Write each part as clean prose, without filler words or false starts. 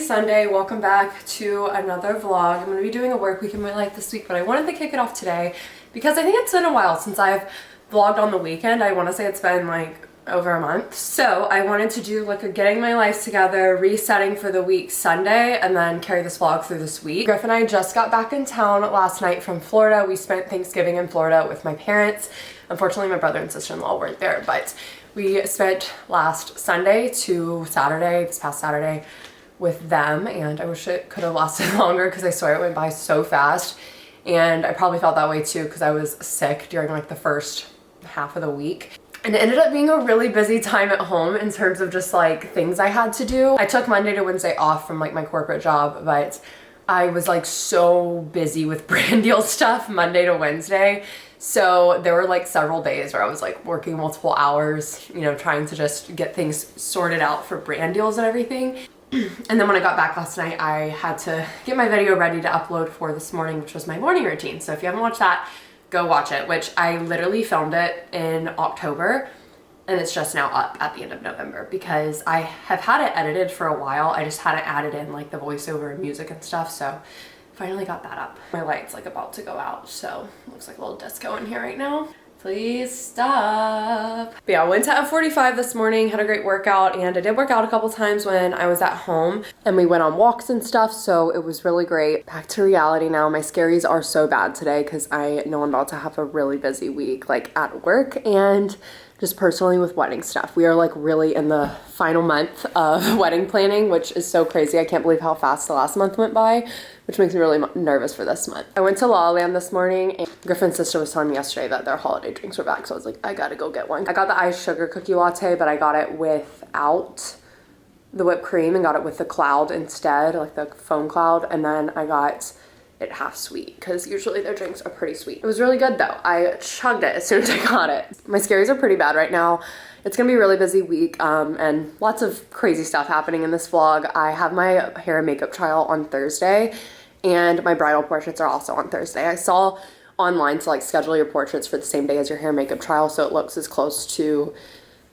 Sunday. Welcome back to another vlog. I'm going to be doing a work week in my life this week, but I wanted to kick it off today because I think it's been a while since I've vlogged on the weekend. I want to say it's been like over a month. So I wanted to do like a getting my life together, resetting for the week Sunday, and then carry this vlog through this week. Griff and I just got back in town last night from Florida. We spent Thanksgiving in Florida with my parents. Unfortunately, my brother and sister-in-law weren't there, but we spent last Sunday to Saturday, this past Saturday, with them, and I wish it could have lasted longer because I swear it went by so fast. And I probably felt that way too because I was sick during like the first half of the week. And it ended up being a really busy time at home in terms of just like things I had to do. I took Monday to Wednesday off from like my corporate job, but I was like so busy with brand deal stuff Monday to Wednesday. So there were like several days where I was like working multiple hours, you know, trying to just get things sorted out for brand deals and everything. And then when I got back last night, I had to get my video ready to upload for this morning, which was my morning routine. So if you haven't watched that, go watch it, which I literally filmed it in October and it's just now up at the end of November because I have had it edited for a while. I just hadn't added in like the voiceover and music and stuff. So finally got that up. My light's like about to go out, so looks like a little disco in here right now. Please stop. But yeah, I went to F45 this morning, had a great workout, and I did work out a couple times when I was at home, and we went on walks and stuff, so it was really great. Back to reality now. My scaries are so bad today because I know I'm about to have a really busy week, like at work and just personally with wedding stuff. We are like really in the final month of wedding planning, which is so crazy. I can't believe how fast the last month went by, which makes me really nervous for this month. I went to La La Land this morning, and Griffin's sister was telling me yesterday that their holiday drinks were back, so I was like, I gotta go get one. I got the iced sugar cookie latte, but I got it without the whipped cream and got it with the cloud instead, like the foam cloud, and then I got it half sweet because usually their drinks are pretty sweet. It was really good though. I chugged it as soon as I got it. My scaries are pretty bad right now. It's gonna be a really busy week and lots of crazy stuff happening in this vlog. I have my hair and makeup trial on Thursday and my bridal portraits are also on Thursday. I saw online to like schedule your portraits for the same day as your hair and makeup trial so it looks as close to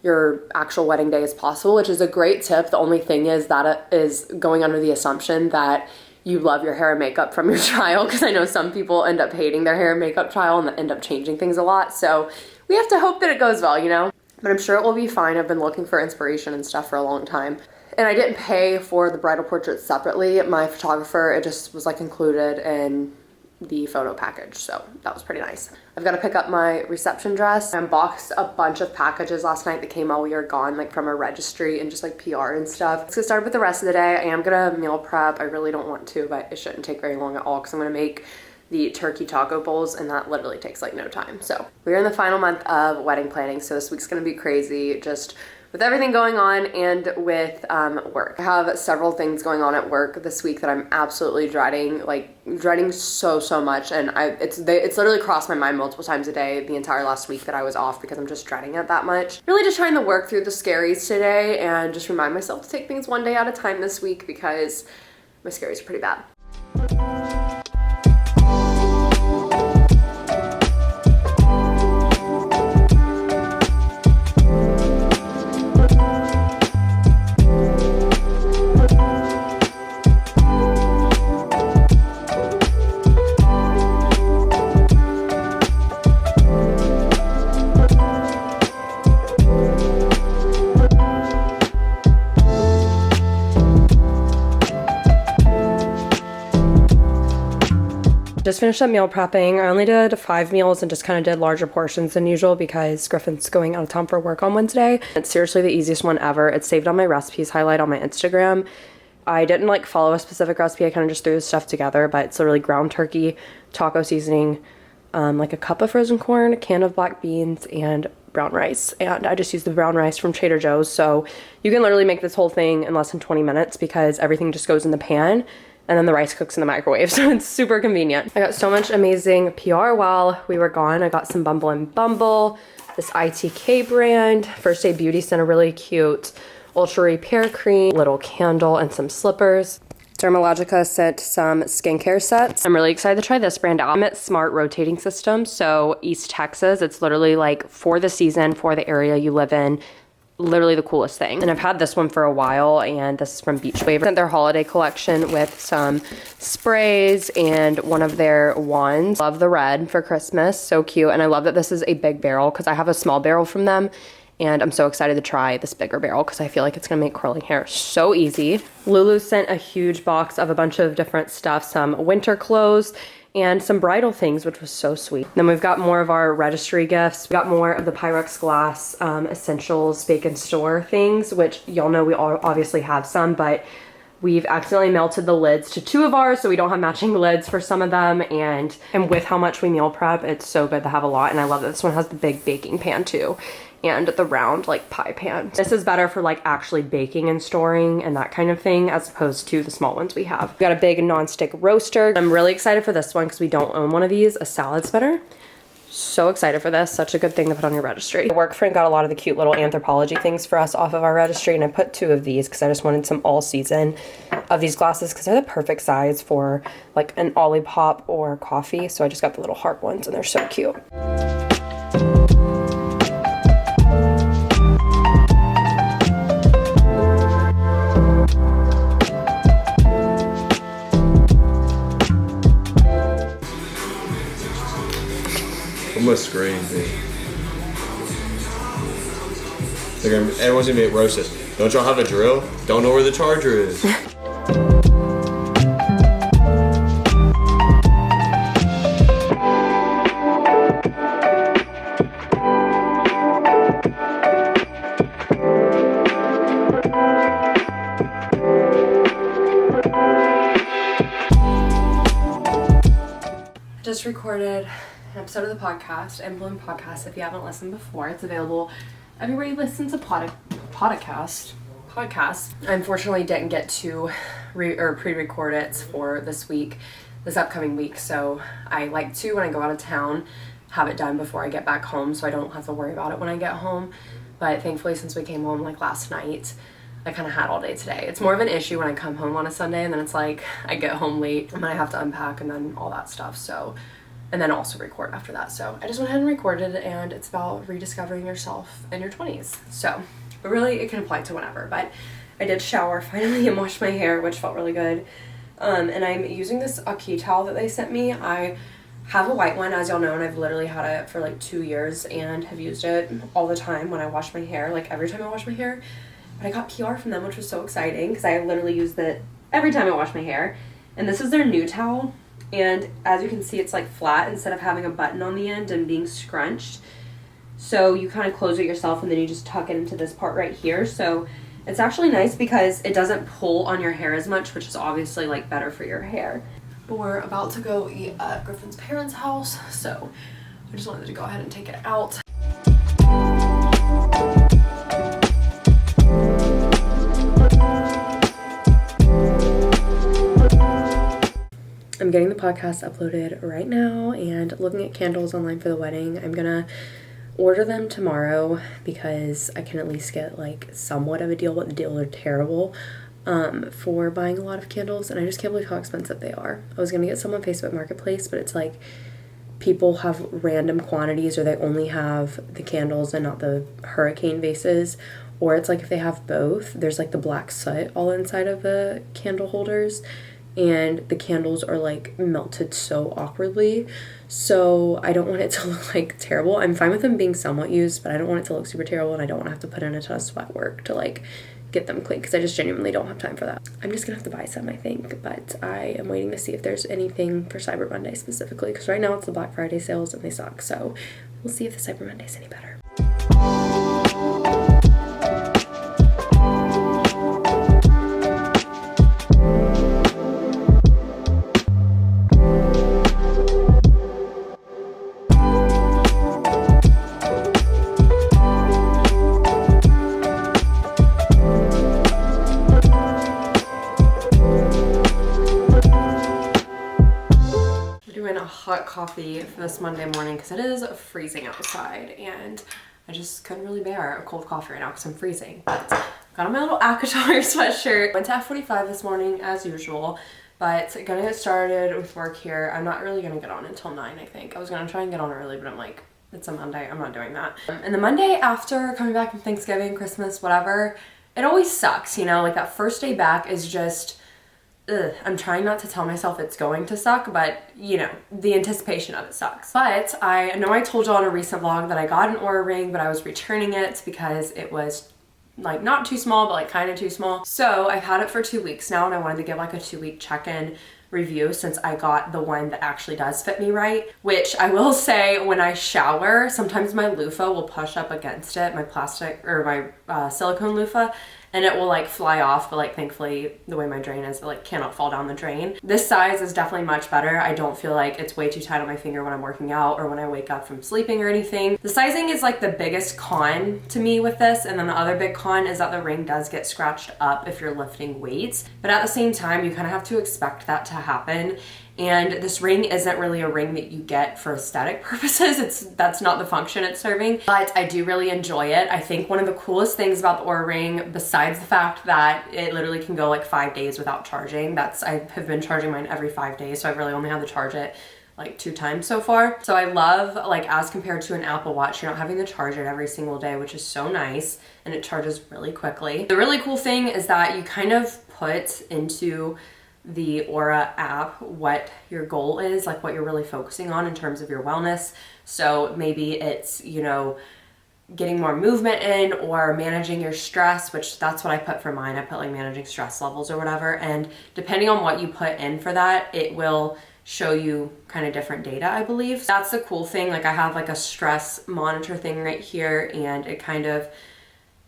your actual wedding day as possible, which is a great tip. The only thing is that it is going under the assumption that you love your hair and makeup from your trial, because I know some people end up hating their hair and makeup trial and end up changing things a lot. So we have to hope that it goes well, you know? But I'm sure it will be fine. I've been looking for inspiration and stuff for a long time. And I didn't pay for the bridal portraits separately. My photographer, it just was like included in the photo package, so that was pretty nice. I've got to pick up my reception dress. I unboxed a bunch of packages last night that came while we were gone, like from a registry and just like PR and stuff. Let's get started with the rest of the day. I am gonna meal prep. I really don't want to, but it shouldn't take very long at all because I'm gonna make the turkey taco bowls and that literally takes like no time. So we're in the final month of wedding planning, so this week's gonna be crazy, just with everything going on and with work. I have several things going on at work this week that I'm absolutely dreading so much, and it's literally crossed my mind multiple times a day the entire last week that I was off because I'm just dreading it that much. Really just trying to work through the scaries today and just remind myself to take things one day at a time this week because my scaries are pretty bad. Just finished up meal prepping. I only did 5 meals and just kind of did larger portions than usual because Griffin's going out of town for work on Wednesday. It's seriously the easiest one ever. It's saved on my recipes highlight on my Instagram. I didn't like follow a specific recipe. I kind of just threw this stuff together, but it's literally ground turkey, taco seasoning, like a cup of frozen corn, a can of black beans, and brown rice. And I just used the brown rice from Trader Joe's. So you can literally make this whole thing in less than 20 minutes because everything just goes in the pan and then the rice cooks in the microwave, so it's super convenient. I got so much amazing PR while we were gone. I got some Bumble and Bumble, this ITK brand. First Day Beauty sent a really cute Ultra Repair Cream, little candle, and some slippers. Dermalogica sent some skincare sets. I'm really excited to try this brand out. I'm at Smart Rotating System, so East Texas. It's literally like for the season, for the area you live in, literally the coolest thing. And I've had this one for a while, and this is from Beach Wave. Their holiday collection with some sprays and one of their wands. Love the red for Christmas, so cute. And I love that this is a big barrel because I have a small barrel from them, and I'm so excited to try this bigger barrel because I feel like it's gonna make curling hair so easy. Lulu sent a huge box of a bunch of different stuff, some winter clothes, and some bridal things, which was so sweet. Then we've got more of our registry gifts. We got more of the Pyrex Glass Essentials Bake and Store things, which y'all know we all obviously have some, but we've accidentally melted the lids to 2 of ours, so we don't have matching lids for some of them. And with how much we meal prep, it's so good to have a lot. And I love that this one has the big baking pan too, and the round like pie pan. This is better for like actually baking and storing and that kind of thing, as opposed to the small ones we have. We got a big nonstick roaster. I'm really excited for this one because we don't own one of these, a salad spinner. So excited for this. Such a good thing to put on your registry. My work friend got a lot of the cute little Anthropologie things for us off of our registry, and I put 2 of these because I just wanted some all season of these glasses because they're the perfect size for like an Olipop or coffee. So I just got the little heart ones, and they're so cute. I'm gonna scream, dude. Everyone's gonna be roasted. Don't y'all have a drill? Don't know where the charger is. Just recorded an episode of the podcast, Emblem Podcast. If you haven't listened before, it's available everywhere you listen to podcasts. I unfortunately didn't get to pre-record it for this upcoming week, so I like to, when I go out of town, have it done before I get back home so I don't have to worry about it when I get home. But thankfully, since we came home like last night, I kind of had all day today. It's more of an issue when I come home on a Sunday, and then it's like I get home late and then I have to unpack and then all that stuff. So, and then also record after that. So I just went ahead and recorded, and it's about rediscovering yourself in your 20s. So, but really it can apply to whenever. But I did shower finally and washed my hair, which felt really good. And I'm using this Aki towel that they sent me. I have a white one, as y'all know, and I've literally had it for like 2 years and have used it all the time when I wash my hair, like every time I wash my hair. But I got PR from them, which was so exciting because I literally used it every time I wash my hair. And this is their new towel. And as you can see, it's like flat instead of having a button on the end and being scrunched. So you kind of close it yourself, and then you just tuck it into this part right here. So it's actually nice because it doesn't pull on your hair as much, which is obviously like better for your hair. But we're about to go eat at Griffin's parents' house, so I just wanted to go ahead and take it out. I'm getting the podcast uploaded right now and looking at candles online for the wedding. I'm gonna order them tomorrow because I can at least get like somewhat of a deal, but the deals are terrible for buying a lot of candles, and I just can't believe how expensive they are. I was gonna get some on Facebook Marketplace, but it's like people have random quantities, or they only have the candles and not the hurricane vases, or it's like if they have both, there's like the black soot all inside of the candle holders, and the candles are like melted so awkwardly. So I don't want it to look like terrible. I'm fine with them being somewhat used, but I don't want it to look super terrible, and I don't want to have to put in a ton of sweat work to like get them clean because I just genuinely don't have time for that. I'm just gonna have to buy some, I think, but I am waiting to see if there's anything for Cyber Monday specifically, because right now it's the Black Friday sales and they suck. So we'll see if the Cyber Monday is any better. Hot coffee for this Monday morning because it is freezing outside, and I just couldn't really bear a cold coffee right now because I'm freezing. But got on my little Akatar sweatshirt. Went to F45 this morning as usual, but gonna get started with work here. I'm not really gonna get on until 9, I think. I was gonna try and get on early, but I'm like, It's a Monday, I'm not doing that. And the Monday after coming back from Thanksgiving, Christmas, whatever, it always sucks, you know, like that first day back is just, ugh. I'm trying not to tell myself it's going to suck, but you know, the anticipation of it sucks. But I know I told you on a recent vlog that I got an Oura ring, but I was returning it because it was like not too small, but like kind of too small. So I've had it for 2 weeks now, and I wanted to give like a 2-week check-in review since I got the one that actually does fit me right, which I will say when I shower, sometimes my loofah will push up against it, my plastic or my silicone loofah, and it will like fly off, but like thankfully the way my drain is, it like cannot fall down the drain. This size is definitely much better. I don't feel like it's way too tight on my finger when I'm working out or when I wake up from sleeping or anything. The sizing is like the biggest con to me with this, and then the other big con is that the ring does get scratched up if you're lifting weights, but at the same time you kind of have to expect that to happen. And this ring isn't really a ring that you get for aesthetic purposes. That's not the function it's serving, but I do really enjoy it. I think one of the coolest things about the Oura ring, besides the fact that it literally can go like 5 days without charging, I have been charging mine every 5 days, so I've really only had to charge it like 2 times so far. So I love, like, as compared to an Apple Watch, you're not having to charge it every single day, which is so nice, and it charges really quickly. The really cool thing is that you kind of put into the Oura app what your goal is, like what you're really focusing on in terms of your wellness. So maybe it's, you know, getting more movement in or managing your stress, which that's what I put for mine. I put like managing stress levels or whatever. And depending on what you put in for that, it will show you kind of different data, I believe. That's the cool thing. Like I have like a stress monitor thing right here, and it kind of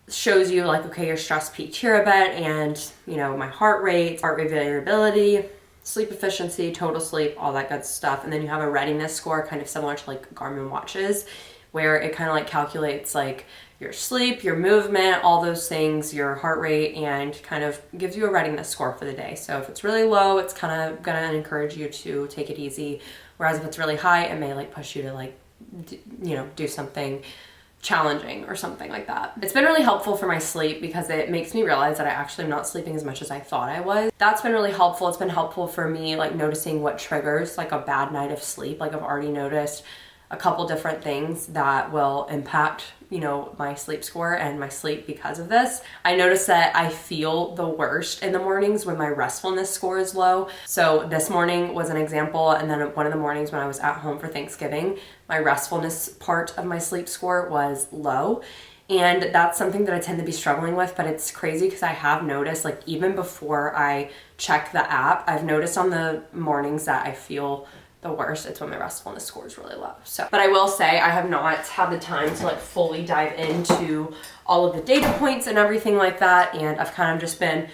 shows you like, okay, your stress peaked here a bit, and you know, my heart rate variability, sleep efficiency, total sleep, all that good stuff. And then you have a readiness score, kind of similar to like Garmin watches, where it kind of like calculates like your sleep, your movement, all those things, your heart rate, and kind of gives you a readiness score for the day. So if it's really low, it's kind of gonna encourage you to take it easy. Whereas if it's really high, it may like push you to like, you know, do something challenging or something like that. It's been really helpful for my sleep because it makes me realize that I actually am not sleeping as much as I thought I was. That's been really helpful. It's been helpful for me like noticing what triggers like a bad night of sleep. Like I've already noticed a couple different things that will impact, you know, my sleep score and my sleep because of this. I noticed that I feel the worst in the mornings when my restfulness score is low. So this morning was an example, and then one of the mornings when I was at home for Thanksgiving, my restfulness part of my sleep score was low. And that's something that I tend to be struggling with, but it's crazy because I have noticed, like even before I check the app, I've noticed on the mornings that I feel the worst, it's when my restfulness score is really low. So, but I will say I have not had the time to like fully dive into all of the data points and everything like that, and I've kind of just been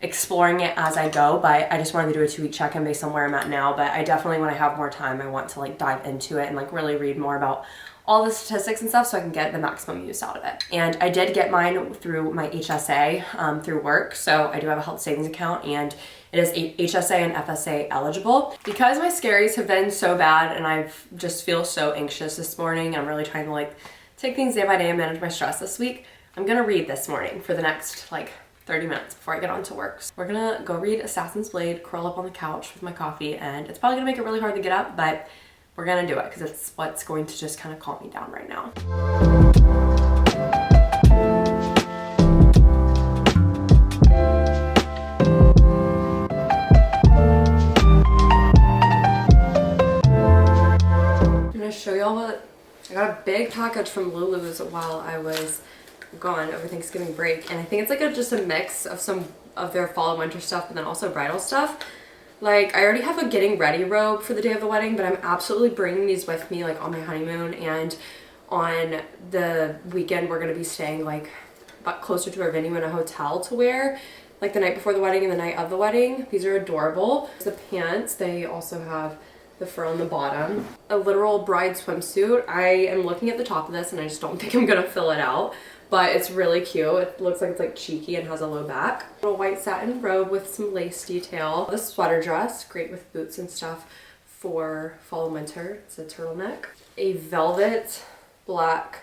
exploring it as I go. But I just wanted to do a 2-week check-in based on where I'm at now. But I definitely, when I have more time, I want to like dive into it and like really read more about all the statistics and stuff so I can get the maximum use out of it. And I did get mine through my HSA through work. So I do have a health savings account, and it is HSA and FSA eligible. Because my scaries have been so bad and I just feel so anxious this morning, I'm really trying to like take things day by day and manage my stress this week. I'm gonna read this morning for the next like 30 minutes before I get on to work. So we're gonna go read Assassin's Blade, curl up on the couch with my coffee, and it's probably gonna make it really hard to get up, but we're gonna do it because it's what's going to just kind of calm me down right now. Show y'all what I got. A big package from Lulu's while I was gone over Thanksgiving break, and I think it's like just a mix of some of their fall and winter stuff, but then also bridal stuff. Like I already have a getting ready robe for the day of the wedding, but I'm absolutely bringing these with me like on my honeymoon, and on the weekend we're gonna be staying like closer to our venue in a hotel to wear like the night before the wedding and the night of the wedding. These are adorable. The pants, they also have the fur on the bottom. A literal bride swimsuit. I am looking at the top of this and I just don't think I'm gonna fill it out, but it's really cute. It looks like it's like cheeky and has a low back. A little white satin robe with some lace detail. The sweater dress, great with boots and stuff for fall and winter. It's a turtleneck. A velvet black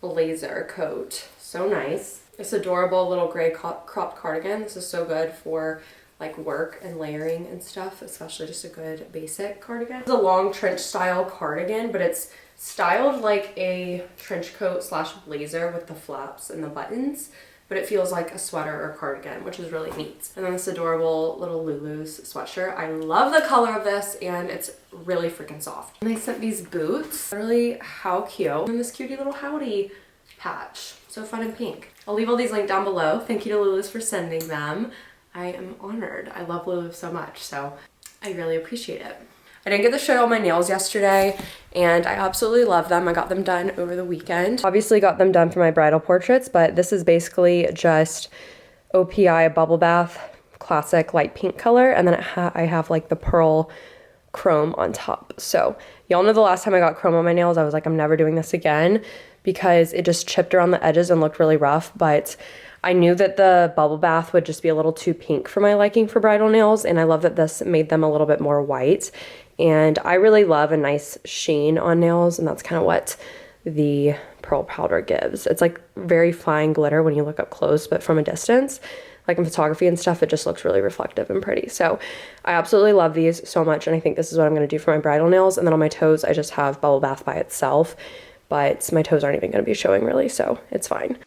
blazer coat. So nice. This adorable little gray cropped cardigan. This is so good for like work and layering and stuff, especially just a good basic cardigan. It's a long trench style cardigan, but it's styled like a trench coat slash blazer with the flaps and the buttons, but it feels like a sweater or cardigan, which is really neat. And then this adorable little Lulu's sweatshirt. I love the color of this, and it's really freaking soft. And they sent these boots. Really, how cute. And this cutie little howdy patch. So fun and pink. I'll leave all these linked down below. Thank you to Lulu's for sending them. I am honored. I love Lulu so much, so I really appreciate it. I didn't get to show all my nails yesterday, and I absolutely love them. I got them done over the weekend. Obviously got them done for my bridal portraits, but this is basically just OPI bubble bath, classic light pink color, and then I have like the pearl chrome on top. So y'all know the last time I got chrome on my nails, I was like, I'm never doing this again because it just chipped around the edges and looked really rough, but I knew that the bubble bath would just be a little too pink for my liking for bridal nails, and I love that this made them a little bit more white. And I really love a nice sheen on nails, and that's kind of what the pearl powder gives. It's like very fine glitter when you look up close, but from a distance, like in photography and stuff, it just looks really reflective and pretty. So I absolutely love these so much, and I think this is what I'm going to do for my bridal nails. And then on my toes, I just have bubble bath by itself, but my toes aren't even going to be showing really, so it's fine.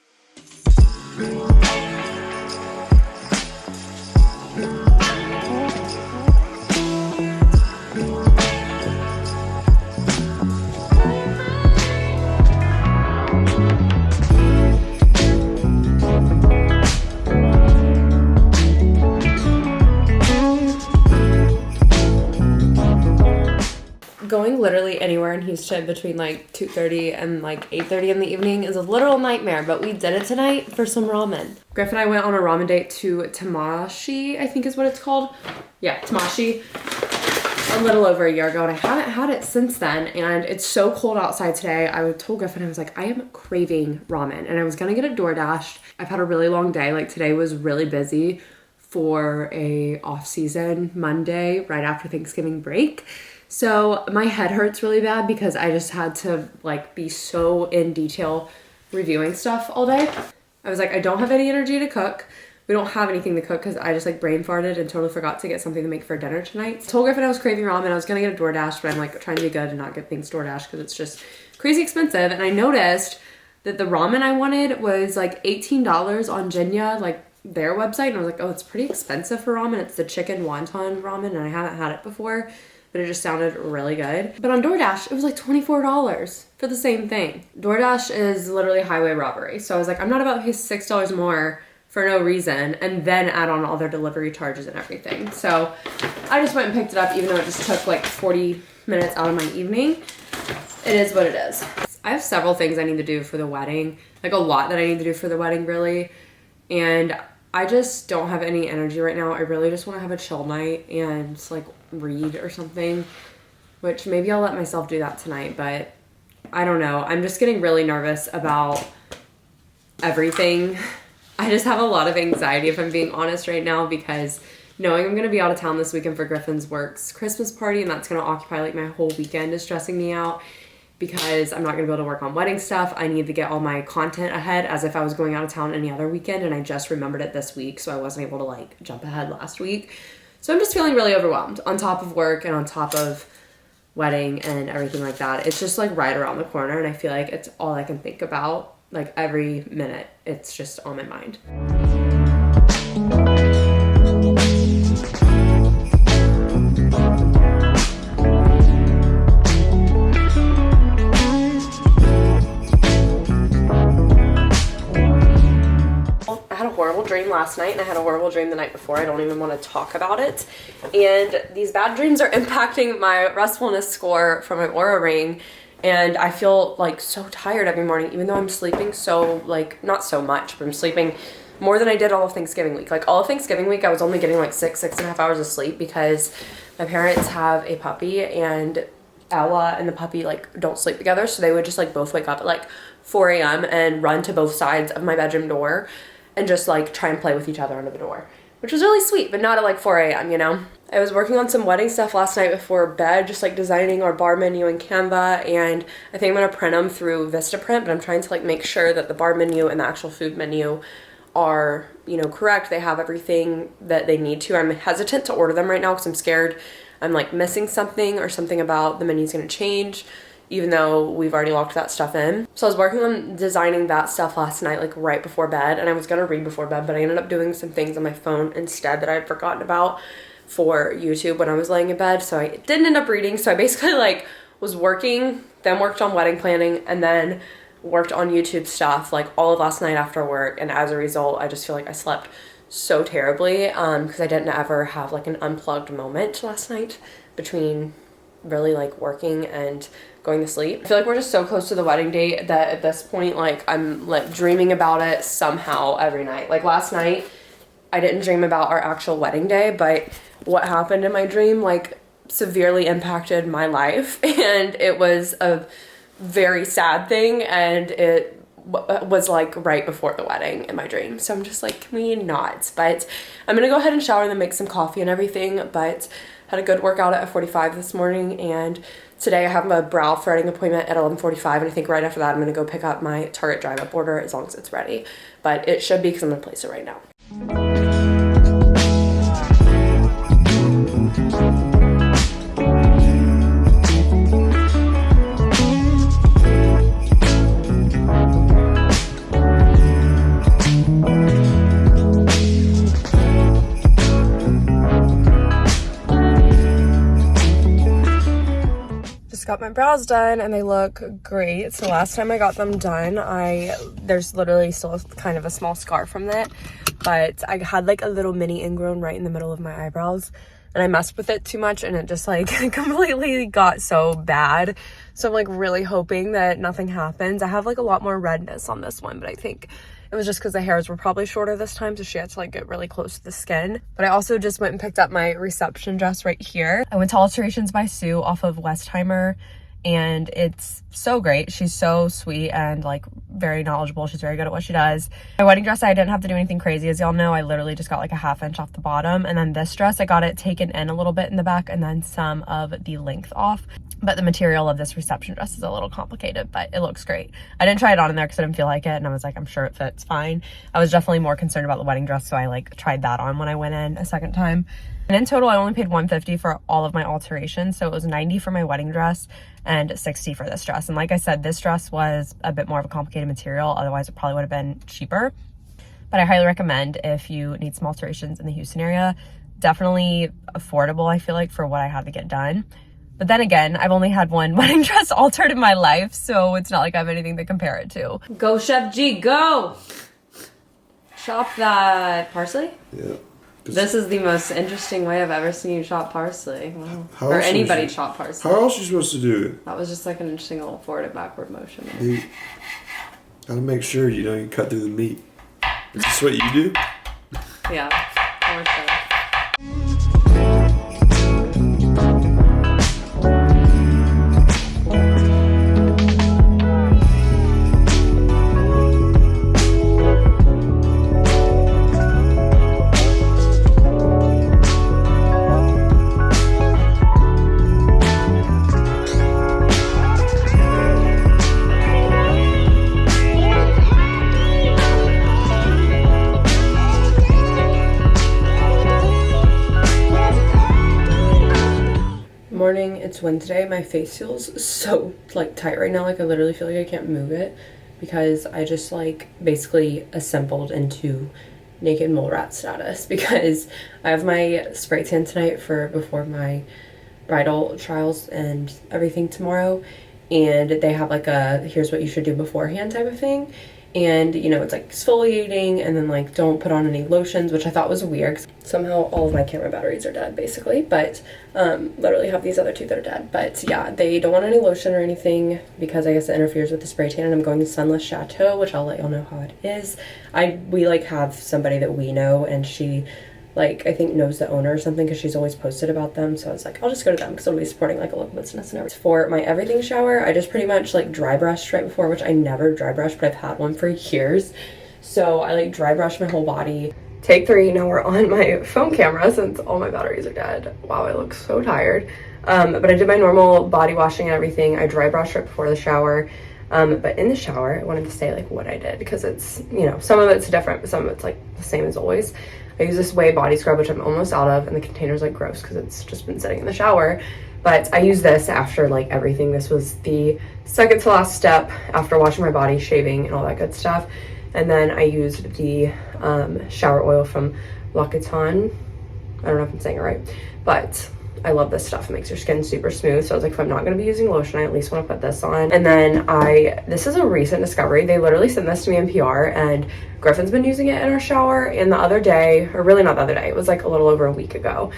Going literally anywhere in Houston between like 2:30 and like 8:30 in the evening is a literal nightmare, but we did it tonight for some ramen. Griff and I went on a ramen date to Tamashi, I think is what it's called. Yeah, Tamashi, a little over a year ago, and I haven't had it since then, and it's so cold outside today. I told Griff and I was like, I am craving ramen, and I was gonna get it DoorDashed. I've had a really long day. Like today was really busy for a off-season Monday right after Thanksgiving break. So my head hurts really bad because I just had to like be so in detail reviewing stuff all day. I was like, I don't have any energy to cook. We don't have anything to cook because I just like brain farted and totally forgot to get something to make for dinner tonight. I told Griffin I was craving ramen. I was gonna get a DoorDash, but I'm like trying to be good and not get things DoorDash because it's just crazy expensive. And I noticed that the ramen I wanted was like $18 on Jinya, like their website. And I was like, oh, it's pretty expensive for ramen. It's the chicken wonton ramen, and I haven't had it before, but it just sounded really good. But on DoorDash, it was like $24 for the same thing. DoorDash is literally highway robbery. So I was like, I'm not about to pay $6 more for no reason and then add on all their delivery charges and everything. So I just went and picked it up, even though it just took like 40 minutes out of my evening. It is what it is. I have several things I need to do for the wedding, like a lot that I need to do for the wedding really. And I just don't have any energy right now. I really just want to have a chill night and just like read or something, which maybe I'll let myself do that tonight, but I don't know. I'm just getting really nervous about everything. I just have a lot of anxiety, if I'm being honest right now, because knowing I'm going to be out of town this weekend for Griffin's work's Christmas party, and that's going to occupy like my whole weekend, is stressing me out because I'm not going to be able to work on wedding stuff. I need to get all my content ahead as if I was going out of town any other weekend, and I just remembered it this week, so I wasn't able to like jump ahead last week. So I'm just feeling really overwhelmed on top of work and on top of wedding and everything like that. It's just like right around the corner, and I feel like it's all I can think about. Like every minute, it's just on my mind. Dream last night, and I had a horrible dream the night before. I don't even want to talk about it, and these bad dreams are impacting my restfulness score for my Oura ring, and I feel like so tired every morning, even though I'm sleeping so like not so much, but I'm sleeping more than I did all of Thanksgiving week. Like all of Thanksgiving week I was only getting like 6.5 hours of sleep because my parents have a puppy, and Ella and the puppy like don't sleep together, so they would just like both wake up at like 4 a.m. and run to both sides of my bedroom door and just like try and play with each other under the door, which was really sweet, but not at like 4 a.m., you know? I was working on some wedding stuff last night before bed, just like designing our bar menu in Canva, and I think I'm gonna print them through Vistaprint, but I'm trying to like make sure that the bar menu and the actual food menu are, you know, correct. They have everything that they need to. I'm hesitant to order them right now because I'm scared I'm like missing something or something about the menu's gonna change. even though we've already locked that stuff in. So I was working on designing that stuff last night, like right before bed, and I was gonna read before bed, but I ended up doing some things on my phone instead that I had forgotten about for YouTube when I was laying in bed, so I didn't end up reading. So I basically like was working, then worked on wedding planning, and then worked on YouTube stuff like all of last night after work, and as a result I just feel like I slept so terribly because I didn't ever have like an unplugged moment last night between really like working and going to sleep. I feel like we're just so close to the wedding date that at this point like I'm like dreaming about it somehow every night. Like last night I didn't dream about our actual wedding day, but what happened in my dream like severely impacted my life, and it was a very sad thing, and it was like right before the wedding in my dream. So I'm just like, can we not? But I'm gonna go ahead and shower and then make some coffee and everything. But had a good workout at 45 this morning, and today I have a brow threading appointment at 11:45, and I think right after that I'm gonna go pick up my Target Drive Up order as long as it's ready. But it should be because I'm gonna place it right now. Got my brows done and they look great. So last time I got them done, there's literally still kind of a small scar from that, but I had like a little mini ingrown right in the middle of my eyebrows, and I messed with it too much and it just like completely got so bad. So I'm like really hoping that nothing happens. I have like a lot more redness on this one, but I think it was just because the hairs were probably shorter this time, so she had to like get really close to the skin. But I also just went and picked up my reception dress right here. I went to Alterations by Sue off of Westheimer, and it's so great. She's so sweet and like very knowledgeable. She's very good at what she does. My wedding dress, I didn't have to do anything crazy. As y'all know, I literally just got like a 1/2 inch off the bottom. And then this dress, I got it taken in a little bit in the back and then some of the length off. But the material of this reception dress is a little complicated, but it looks great. I didn't try it on in there because I didn't feel like it, and I was like, I'm sure it fits fine. I was definitely more concerned about the wedding dress, so I like tried that on when I went in a second time. And in total, I only paid $150 for all of my alterations, so it was $90 for my wedding dress and $60 for this dress. And like I said, this dress was a bit more of a complicated material, otherwise it probably would have been cheaper. But I highly recommend if you need some alterations in the Houston area. Definitely affordable, I feel like, for what I had to get done. But then again, I've only had one wedding dress altered in my life, so it's not like I have anything to compare it to. Go, Chef G, go! Chop that parsley? Yeah. This is the most interesting way I've ever seen you chop parsley. Wow. Or anybody chop parsley. How else are you supposed to do it? That was just like an interesting little forward and backward motion. You gotta make sure you cut through the meat. Is this what you do? Yeah, I wish so. It's Wednesday. My face feels so like tight right now. Like I literally feel like I can't move it because I just like basically assembled into naked mole rat status because I have my spray tan tonight for before my bridal trials and everything tomorrow, and they have like a here's what you should do beforehand type of thing. And it's like exfoliating and then like don't put on any lotions, which I thought was weird. Somehow all of my camera batteries are dead basically, but literally have these other two that are dead. But yeah, they don't want any lotion or anything because I guess it interferes with the spray tan. And I'm going to Sunless Chateau, which I'll let y'all know how it is. We like have somebody that we know, and she like I think knows the owner or something because she's always posted about them. So I was like, I'll just go to them because I'll be supporting like a local business and everything. For my everything shower, I just pretty much like dry brushed right before, which I never dry brush, but I've had one for years. So I like dry brush my whole body. Take 3, now we're on my phone camera since all my batteries are dead. Wow, I look so tired. But I did my normal body washing and everything. I dry brushed right before the shower. But in the shower, I wanted to say like what I did because it's, some of it's different, but some of it's like the same as always. I use this Way body scrub, which I'm almost out of, and the container's like gross because it's just been sitting in the shower. But I use this after like everything. This was the second to last step after washing my body, shaving, and all that good stuff. And then I used the shower oil from L'Occitane. I don't know if I'm saying it right, but I love this stuff. It makes your skin super smooth. So I was like, if I'm not going to be using lotion, I at least want to put this on. And then this is a recent discovery. They literally sent this to me in PR, and Griffin's been using it in our shower. And the other day, or really not the other day, it was like a little over a week ago,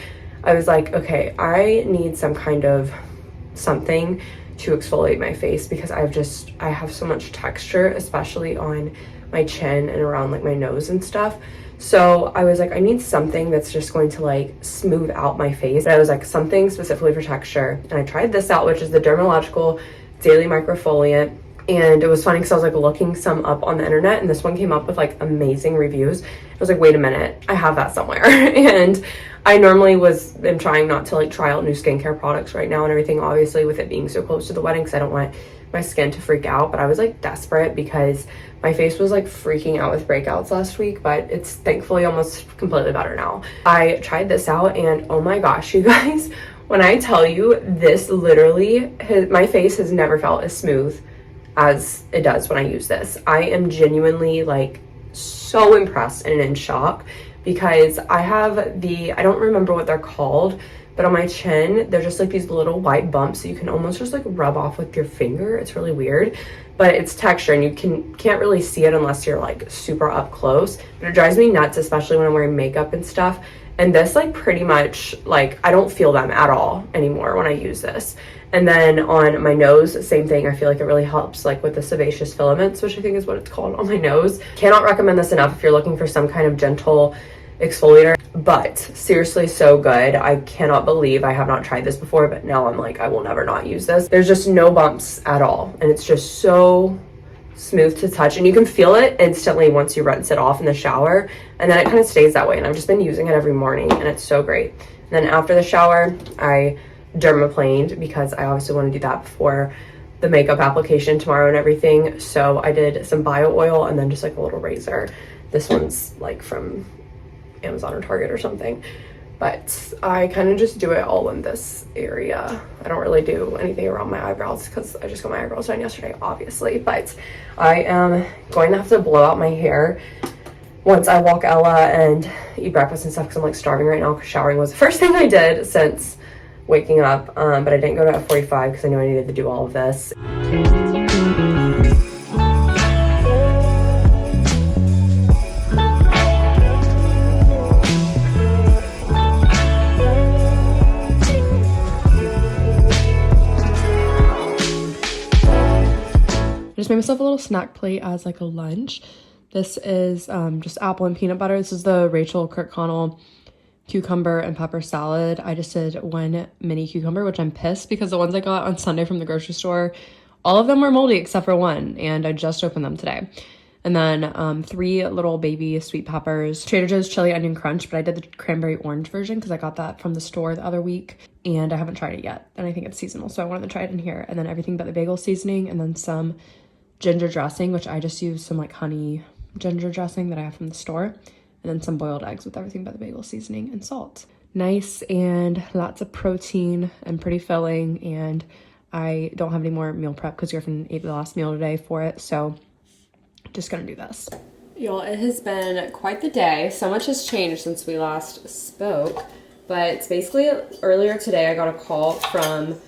I was like, okay, I need some kind of something to exfoliate my face because I have so much texture, especially on my chin and around like my nose and stuff. So I was like, I need something that's just going to like smooth out my face. And I was like, something specifically for texture. And I tried this out, which is the Dermalogical Daily Microfoliant. And it was funny because I was like looking some up on the internet, and this one came up with like amazing reviews. I was like, wait a minute, I have that somewhere. And I normally am trying not to like try out new skincare products right now and everything, obviously with it being so close to the wedding, because I don't want my skin to freak out. But I was like desperate because my face was like freaking out with breakouts last week, but it's thankfully almost completely better now. I tried this out, and oh my gosh, you guys, when I tell you this, literally my face has never felt as smooth as it does when I use this. I am genuinely like so impressed and in shock because I have I don't remember what they're called, but on my chin, they're just like these little white bumps that you can almost just like rub off with your finger. It's really weird, but it's texture and you can't really see it unless you're like super up close, but it drives me nuts, especially when I'm wearing makeup and stuff. And this like pretty much like, I don't feel them at all anymore when I use this. And then on my nose, same thing. I feel like it really helps like with the sebaceous filaments, which I think is what it's called on my nose. Cannot recommend this enough if you're looking for some kind of gentle exfoliator, but seriously so good. I cannot believe I have not tried this before, but now I'm like, I will never not use this. There's just no bumps at all, and it's just so smooth to touch, and you can feel it instantly once you rinse it off in the shower, and then it kind of stays that way. And I've just been using it every morning, and it's so great. And then after the shower, I dermaplaned because I obviously want to do that before the makeup application tomorrow and everything. So I did some bio oil and then just like a little razor. This one's like from Amazon or Target or something, but I kind of just do it all in this area. I don't really do anything around my eyebrows because I just got my eyebrows done yesterday, obviously, but I am going to have to blow out my hair once I walk Ella and eat breakfast and stuff because I'm like starving right now because showering was the first thing I did since waking up, but I didn't go to F45 because I knew I needed to do all of this. I just made myself a little snack plate as like a lunch. This is just apple and peanut butter. This is the Rachel Kirkconnell cucumber and pepper salad. I just did one mini cucumber, which I'm pissed because the ones I got on Sunday from the grocery store, all of them were moldy except for one, and I just opened them today. And then 3 little baby sweet peppers, Trader Joe's chili onion crunch, but I did the cranberry orange version because I got that from the store the other week and I haven't tried it yet, and I think it's seasonal, so I wanted to try it in here. And then everything but the bagel seasoning, and then some ginger dressing, which I just use some like honey ginger dressing that I have from the store. And then some boiled eggs with everything but the bagel seasoning and salt. Nice and lots of protein and pretty filling. And I don't have any more meal prep because Griffin ate the last meal today for it. So just gonna do this. Y'all, it has been quite the day. So much has changed since we last spoke. But basically earlier today I got a call from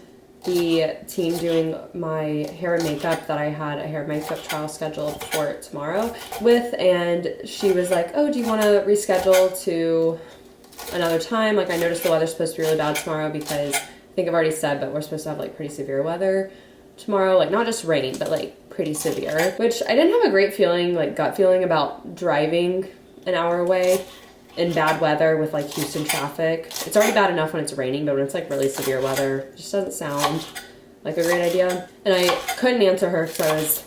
the team doing my hair and makeup that I had a hair and makeup trial scheduled for tomorrow with, and she was like, oh, do you want to reschedule to another time? Like, I noticed the weather's supposed to be really bad tomorrow because I think I've already said, but we're supposed to have like pretty severe weather tomorrow, like not just rain, but like pretty severe, which I didn't have a great feeling, like gut feeling about driving an hour away in bad weather with like Houston traffic. It's already bad enough when it's raining, but when it's like really severe weather, it just doesn't sound like a great idea. And I couldn't answer her because I was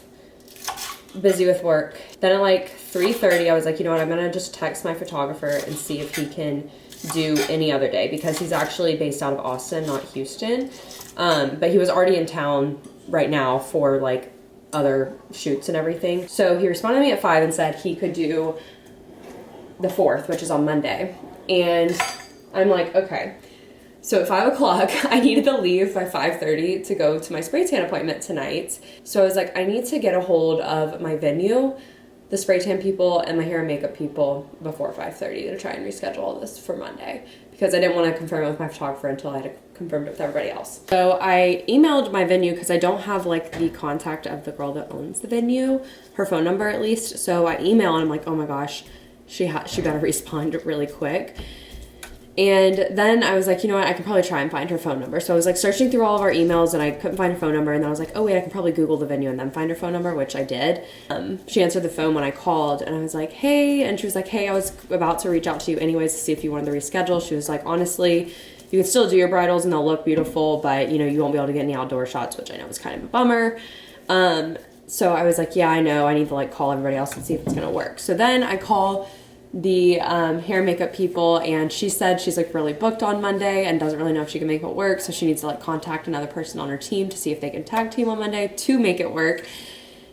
busy with work. Then at like 3:30, I was like, you know what, I'm gonna just text my photographer and see if he can do any other day because he's actually based out of Austin, not Houston. But he was already in town right now for like other shoots and everything. So he responded to me at 5 and said he could do the 4th, which is on Monday. And I'm like, okay. So at 5 o'clock, I needed to leave by 5:30 to go to my spray tan appointment tonight. So I was like, I need to get a hold of my venue, the spray tan people, and my hair and makeup people before 5:30 to try and reschedule all this for Monday, because I didn't want to confirm it with my photographer until I had confirmed it with everybody else. So I emailed my venue because I don't have like the contact of the girl that owns the venue, her phone number at least. So I email and I'm like, oh my gosh, she better respond really quick. And then I was like, you know what, I can probably try and find her phone number. So I was like searching through all of our emails and I couldn't find her phone number. And then I was like, oh wait, I can probably Google the venue and then find her phone number, which I did. She answered the phone when I called and I was like, hey. And she was like, hey, I was about to reach out to you anyways to see if you wanted to reschedule. She was like, honestly, you can still do your bridals and they'll look beautiful, but you know, you won't be able to get any outdoor shots, which I know is kind of a bummer. So I was like, yeah, I know. I need to like call everybody else and see if it's going to work. So then I call the hair and makeup people, and she said she's like really booked on Monday and doesn't really know if she can make it work, so she needs to like contact another person on her team to see if they can tag team on Monday to make it work.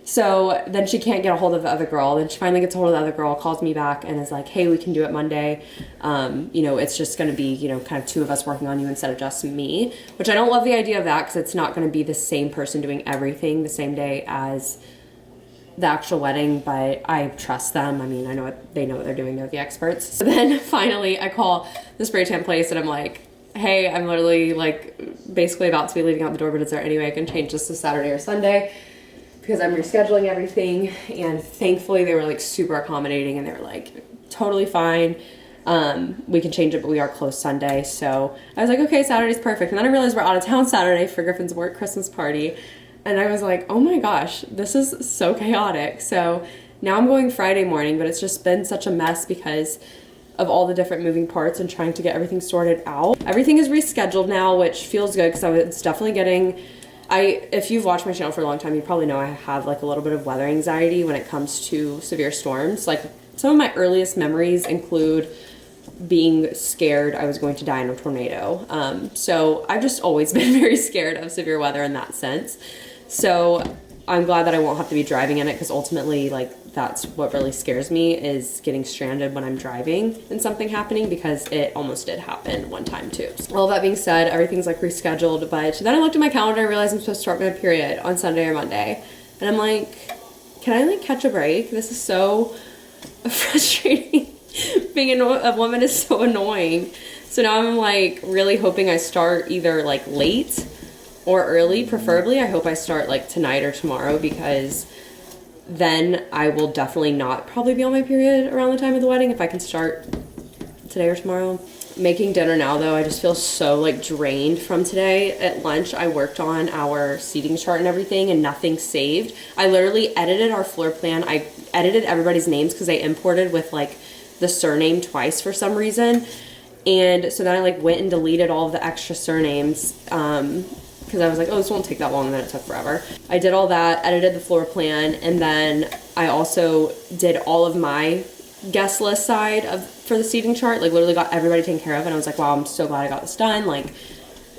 So then she can't get a hold of the other girl. Then she finally gets a hold of the other girl, calls me back and is like, hey, we can do it Monday. You know, it's just going to be, you know, kind of two of us working on you instead of just me, which I don't love the idea of that because it's not going to be the same person doing everything the same day as the actual wedding, but I trust them. I mean, I know they know what they're doing. They're the experts. So then finally I call the spray tan place and I'm like, hey, I'm literally like basically about to be leaving out the door, but is there any way I can change this to Saturday or Sunday? Because I'm rescheduling everything. And thankfully they were like super accommodating and they were like, totally fine. We can change it, but we are closed Sunday. So I was like, okay, Saturday's perfect. And then I realized we're out of town Saturday for Griffin's work Christmas party. And I was like, oh my gosh, this is so chaotic. So now I'm going Friday morning, but it's just been such a mess because of all the different moving parts and trying to get everything sorted out. Everything is rescheduled now, which feels good because I was definitely getting, if you've watched my channel for a long time, you probably know I have like a little bit of weather anxiety when it comes to severe storms. Like some of my earliest memories include being scared I was going to die in a tornado. So I've just always been very scared of severe weather in that sense. So I'm glad that I won't have to be driving in it because ultimately like that's what really scares me is getting stranded when I'm driving and something happening, because it almost did happen one time too. All that being said, everything's like rescheduled, but then I looked at my calendar and realized I'm supposed to start my period on Sunday or Monday. And I'm like, can I like catch a break? This is so frustrating. Being a woman is so annoying. So now I'm like really hoping I start either like late or early, preferably. I hope I start like tonight or tomorrow, because then I will definitely not probably be on my period around the time of the wedding if I can start today or tomorrow. Making dinner now though, I just feel so like drained from today. At lunch, I worked on our seating chart and everything and nothing saved. I literally edited our floor plan. I edited everybody's names because they imported with like the surname twice for some reason. And so then I like went and deleted all of the extra surnames because I was like, oh, this won't take that long, and then it took forever. I did all that, edited the floor plan, and then I also did all of my guest list side for the seating chart, like literally got everybody taken care of, and I was like, wow, I'm so glad I got this done. Like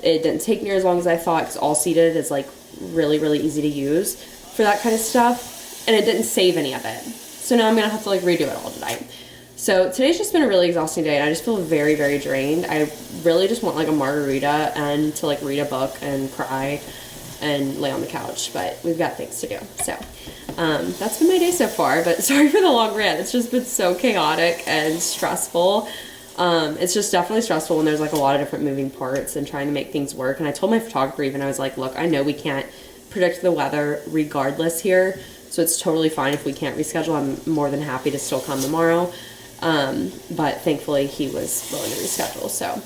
it didn't take near as long as I thought because all seated is like really, really easy to use for that kind of stuff, and it didn't save any of it. So now I'm gonna have to like redo it all tonight. So today's just been a really exhausting day and I just feel very, very drained. I really just want like a margarita and to like read a book and cry and lay on the couch, but we've got things to do. So that's been my day so far, but sorry for the long rant. It's just been so chaotic and stressful. It's just definitely stressful when there's like a lot of different moving parts and trying to make things work. And I told my photographer even, I was like, look, I know we can't predict the weather regardless here, so it's totally fine if we can't reschedule. I'm more than happy to still come tomorrow. But thankfully he was willing to reschedule, so.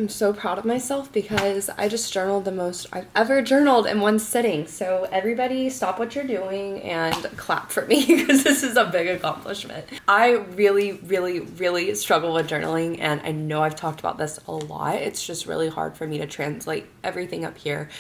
I'm so proud of myself because I just journaled the most I've ever journaled in one sitting. So everybody stop what you're doing and clap for me because this is a big accomplishment. I really, really, really struggle with journaling, and I know I've talked about this a lot. It's just really hard for me to translate everything up here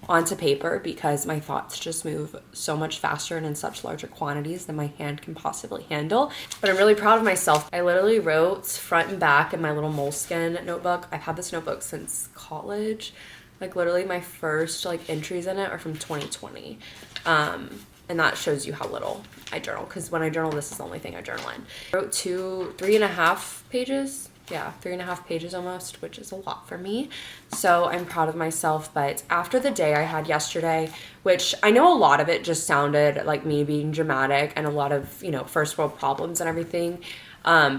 onto paper because my thoughts just move so much faster and in such larger quantities than my hand can possibly handle. But I'm really proud of myself. I literally wrote front and back in my little moleskin notebook. I've had this notebook since college. Like literally my first like entries in it are from 2020. And that shows you how little I journal, because when I journal, this is the only thing I journal in. I wrote 3.5 pages. Yeah, 3.5 pages almost, which is a lot for me. So I'm proud of myself. But after the day I had yesterday, which I know a lot of it just sounded like me being dramatic and a lot of, you know, first world problems and everything,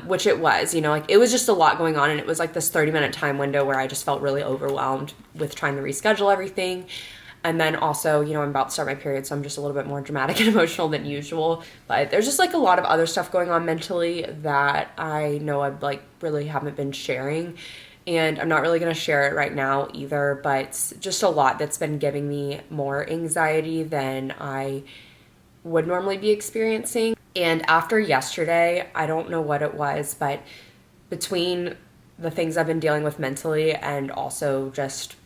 which it was, you know, like it was just a lot going on. And it was like this 30-minute time window where I just felt really overwhelmed with trying to reschedule everything. And then also, you know, I'm about to start my period, so I'm just a little bit more dramatic and emotional than usual. But there's just like a lot of other stuff going on mentally that I know I like really haven't been sharing. And I'm not really going to share it right now either, but just a lot that's been giving me more anxiety than I would normally be experiencing. And after yesterday, I don't know what it was, but between the things I've been dealing with mentally and also just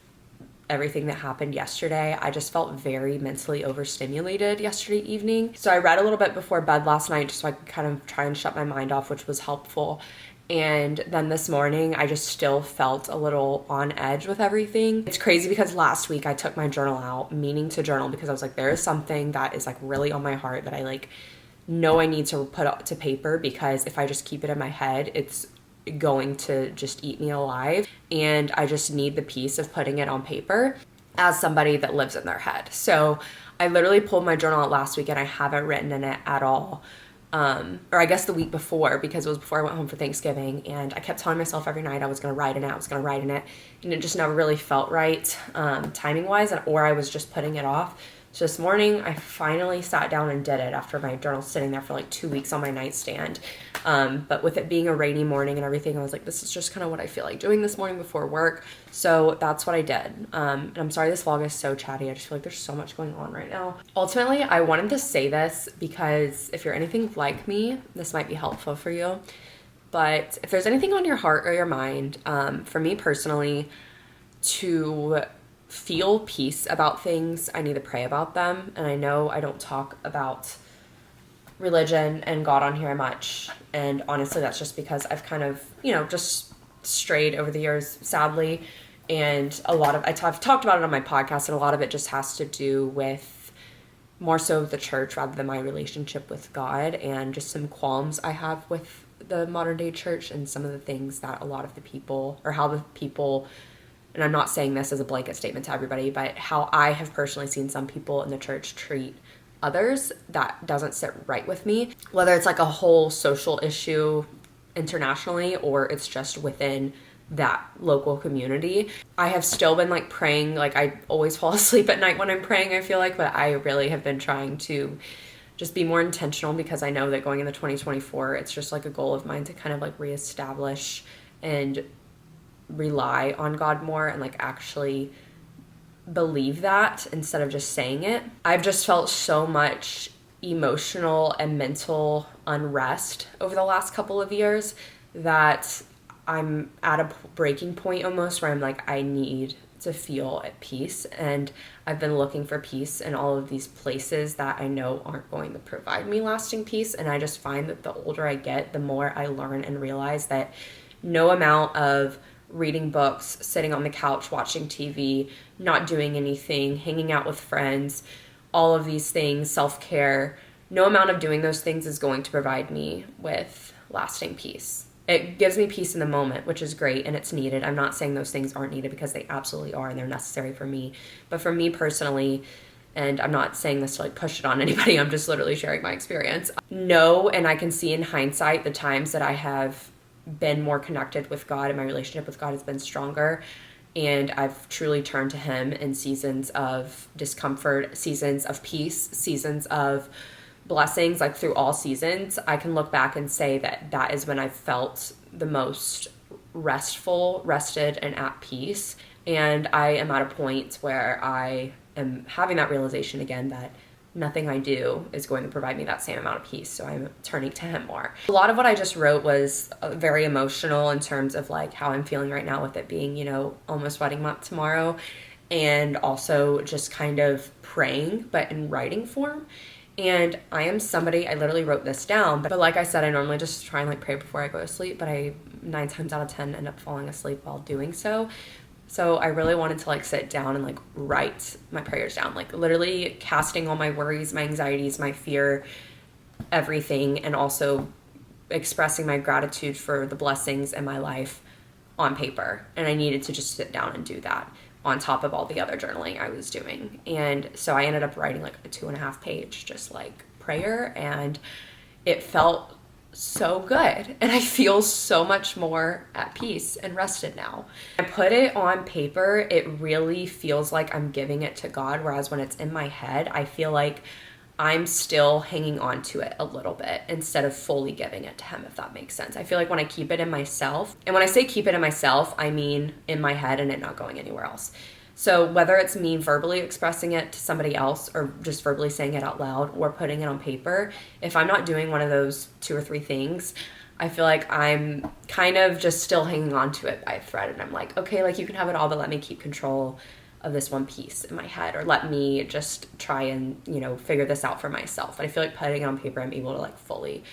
everything that happened yesterday, I just felt very mentally overstimulated yesterday evening. So I read a little bit before bed last night just so I could kind of try and shut my mind off, which was helpful. And then this morning, I just still felt a little on edge with everything. It's crazy because last week I took my journal out, meaning to journal, because I was like, there is something that is like really on my heart that I like know I need to put up to paper, because if I just keep it in my head, it's going to just eat me alive, and I just need the peace of putting it on paper as somebody that lives in their head. So I literally pulled my journal out last week and I haven't written in it at all. Or I guess the week before, because it was before I went home for Thanksgiving, and I kept telling myself every night I was going to write in it, and it just never really felt right timing wise, or I was just putting it off. So this morning I finally sat down and did it after my journal sitting there for like 2 weeks on my nightstand. But with it being a rainy morning and everything, I was like, this is just kind of what I feel like doing this morning before work. So that's what I did. And I'm sorry this vlog is so chatty. I just feel like there's so much going on right now. Ultimately, I wanted to say this because if you're anything like me, this might be helpful for you. But if there's anything on your heart or your mind, for me personally, to feel peace about things, I need to pray about them. And I know I don't talk about religion and God on here much, and honestly that's just because I've kind of, you know, just strayed over the years, sadly, and a lot of I've talked about it on my podcast, and a lot of it just has to do with more so the church rather than my relationship with God, and just some qualms I have with the modern day church and some of the things that a lot of the people, or how the people, and I'm not saying this as a blanket statement to everybody, but how I have personally seen some people in the church treat others, that doesn't sit right with me. Whether it's like a whole social issue internationally or it's just within that local community, I have still been like praying. Like I always fall asleep at night when I'm praying, I feel like, but I really have been trying to just be more intentional, because I know that going into 2024, it's just like a goal of mine to kind of like reestablish and rely on God more and like actually believe that instead of just saying it. I've just felt so much emotional and mental unrest over the last couple of years that I'm at a breaking point almost where I'm like, I need to feel at peace. And I've been looking for peace in all of these places that I know aren't going to provide me lasting peace. And I just find that the older I get, the more I learn and realize that no amount of reading books, sitting on the couch, watching TV, not doing anything, hanging out with friends, all of these things, self-care, no amount of doing those things is going to provide me with lasting peace. It gives me peace in the moment, which is great, and it's needed. I'm not saying those things aren't needed, because they absolutely are, and they're necessary for me. But for me personally, and I'm not saying this to like push it on anybody, I'm just literally sharing my experience. No, and I can see in hindsight the times that I have been more connected with God and my relationship with God has been stronger, and I've truly turned to Him in seasons of discomfort, seasons of peace, seasons of blessings. Like through all seasons, I can look back and say that that is when I felt the most rested, and at peace. And I am at a point where I am having that realization again that nothing I do is going to provide me that same amount of peace. So I'm turning to him more. A lot of what I just wrote was very emotional in terms of like how I'm feeling right now with it being, you know, almost wedding month tomorrow. And also just kind of praying, but in writing form. And I am somebody, I literally wrote this down, but like I said, I normally just try and like pray before I go to sleep, but I 9 times out of 10 end up falling asleep while doing so. So I really wanted to like sit down and like write my prayers down, like literally casting all my worries, my anxieties, my fear, everything, and also expressing my gratitude for the blessings in my life on paper. And I needed to just sit down and do that on top of all the other journaling I was doing. And so I ended up writing like a 2.5 page just like prayer, and it felt so good. And I feel so much more at peace and rested now. I put it on paper, it really feels like I'm giving it to God, whereas when it's in my head, I feel like I'm still hanging on to it a little bit instead of fully giving it to him, if that makes sense. I feel like when I keep it in myself, and when I say keep it in myself, I mean in my head and it not going anywhere else. So whether it's me verbally expressing it to somebody else or just verbally saying it out loud or putting it on paper, if I'm not doing one of those 2 or 3 things, I feel like I'm kind of just still hanging on to it by a thread. And I'm like, okay, like you can have it all, but let me keep control of this one piece in my head, or let me just try and, you know, figure this out for myself. But I feel like putting it on paper, I'm able to like fully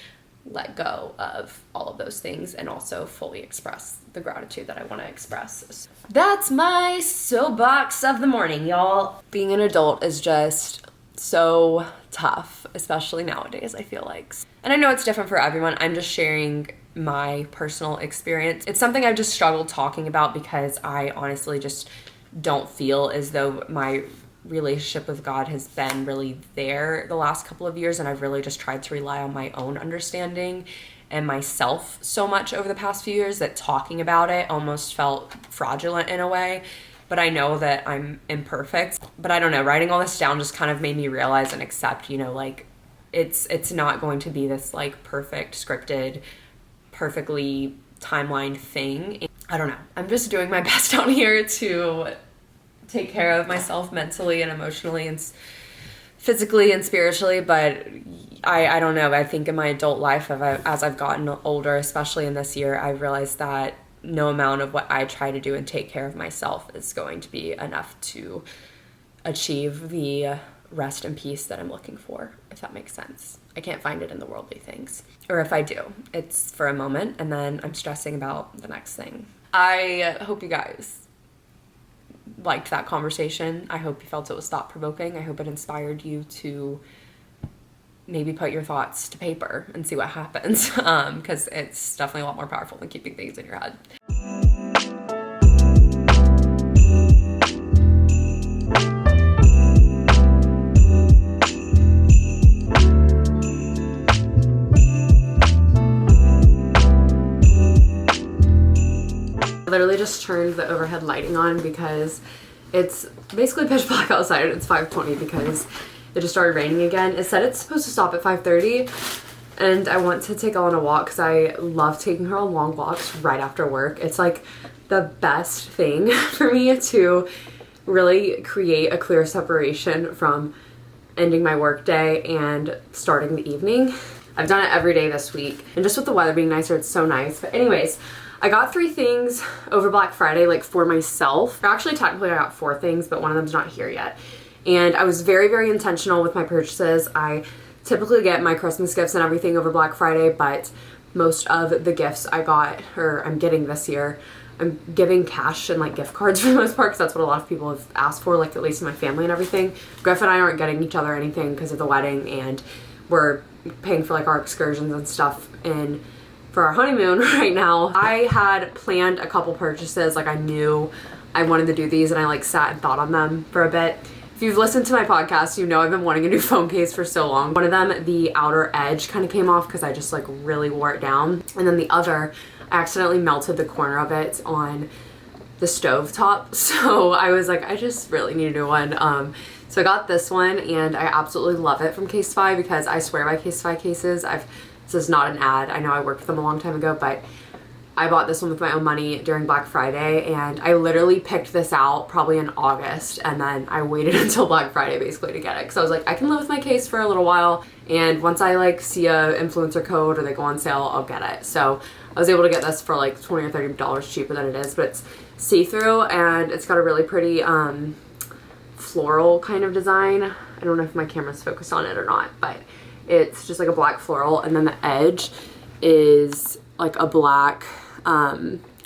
let go of all of those things and also fully express the gratitude that I want to express. That's my soapbox of the morning, y'all. Being an adult is just so tough, especially nowadays, I feel like. And I know it's different for everyone. I'm just sharing my personal experience. It's something I've just struggled talking about because I honestly just don't feel as though my relationship with God has been really there the last couple of years, and I've really just tried to rely on my own understanding and myself so much over the past few years that talking about it almost felt fraudulent in a way. But I know that I'm imperfect. But I don't know, writing all this down just kind of made me realize and accept, you know, like it's not going to be this like perfect, scripted, perfectly timelined thing. I don't know. I'm just doing my best down here to take care of myself mentally and emotionally and physically and spiritually, but I don't know. I think in my adult life, as I've gotten older, especially in this year, I've realized that no amount of what I try to do and take care of myself is going to be enough to achieve the rest and peace that I'm looking for, if that makes sense. I can't find it in the worldly things. Or if I do, it's for a moment and then I'm stressing about the next thing. I hope you guys liked that conversation. I hope you felt it was thought-provoking. I hope it inspired you to maybe put your thoughts to paper and see what happens, because it's definitely a lot more powerful than keeping things in your head. I literally just turned the overhead lighting on because it's basically pitch black outside and it's 5:20 because it just started raining again. It said it's supposed to stop at 5:30 and I want to take Ellen on a walk because I love taking her on long walks right after work. It's like the best thing for me to really create a clear separation from ending my work day and starting the evening. I've done it every day this week, and just with the weather being nicer, it's so nice. But anyways, I got 3 things over Black Friday, like for myself. Actually, technically I got 4 things, but one of them's not here yet. And I was very, very intentional with my purchases. I typically get my Christmas gifts and everything over Black Friday, but most of the gifts I got, or I'm getting this year, I'm giving cash and like gift cards for the most part, because that's what a lot of people have asked for, like at least in my family and everything. Griff and I aren't getting each other anything because of the wedding, and we're paying for like our excursions and stuff and for our honeymoon right now. I had planned a couple purchases, like I knew I wanted to do these, and I like sat and thought on them for a bit. If you've listened to my podcast, you know I've been wanting a new phone case for so long. One of them, the outer edge kind of came off because I just like really wore it down. And then the other, I accidentally melted the corner of it on the stove top. So I was like, I just really need a new one. So I got this one and I absolutely love it from Casetify because I swear by Casetify cases. This is not an ad. I know I worked with them a long time ago, but I bought this one with my own money during Black Friday, and I literally picked this out probably in August, and then I waited until Black Friday basically to get it, because I was like, I can live with my case for a little while, and once I like see a influencer code or they go on sale, I'll get it. So I was able to get this for like $20 or $30 cheaper than it is, but it's see-through, and it's got a really pretty floral kind of design. I don't know if my camera's focused on it or not, but it's just like a black floral, and then the edge is like a black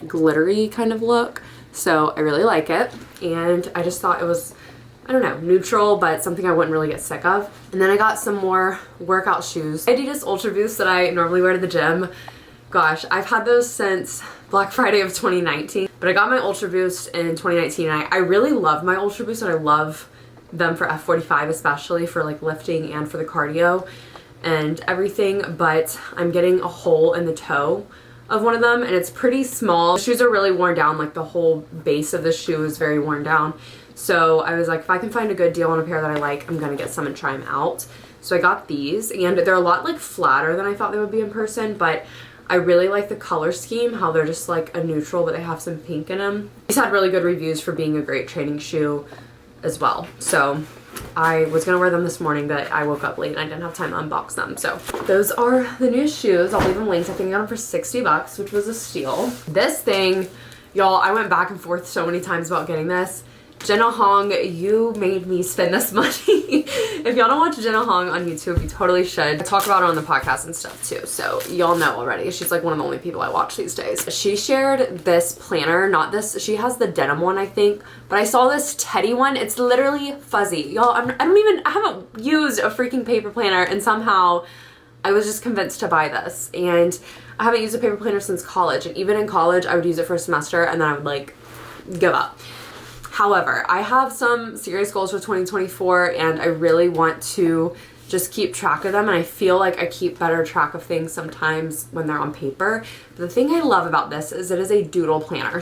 glittery kind of look. So I really like it, and I just thought it was, I don't know, neutral, but something I wouldn't really get sick of. And then I got some more workout shoes. Adidas Ultra Boost that I normally wear to the gym. Gosh, I've had those since Black Friday of 2019, but I got my Ultra Boost in 2019, and I really love my Ultra Boost, and I love them for F45, especially for like lifting and for the cardio and everything, but I'm getting a hole in the toe of one of them, and it's pretty small. The shoes are really worn down, like the whole base of the shoe is very worn down. So I was like, if I can find a good deal on a pair that I like, I'm gonna get some and try them out. So I got these, and they're a lot like flatter than I thought they would be in person, but I really like the color scheme, how they're just like a neutral, but they have some pink in them. These had really good reviews for being a great training shoe as well. So I was gonna wear them this morning, but I woke up late and I didn't have time to unbox them. So those are the new shoes. I'll leave them linked. I think I got them for 60 bucks, which was a steal. This thing, y'all, I went back and forth so many times about getting this. Jenna Hong, you made me spend this money. If y'all don't watch Jenna Hong on YouTube, you totally should. I talk about her on the podcast and stuff too, so y'all know already. She's like one of the only people I watch these days. She shared this planner, not this, she has the denim one, I think, but I saw this teddy one. It's literally fuzzy. Y'all, I haven't used a freaking paper planner, and somehow I was just convinced to buy this. And I haven't used a paper planner since college, and even in college, I would use it for a semester and then I would like give up. However, I have some serious goals for 2024, and I really want to just keep track of them, and I feel like I keep better track of things sometimes when they're on paper. But the thing I love about this is it is a doodle planner,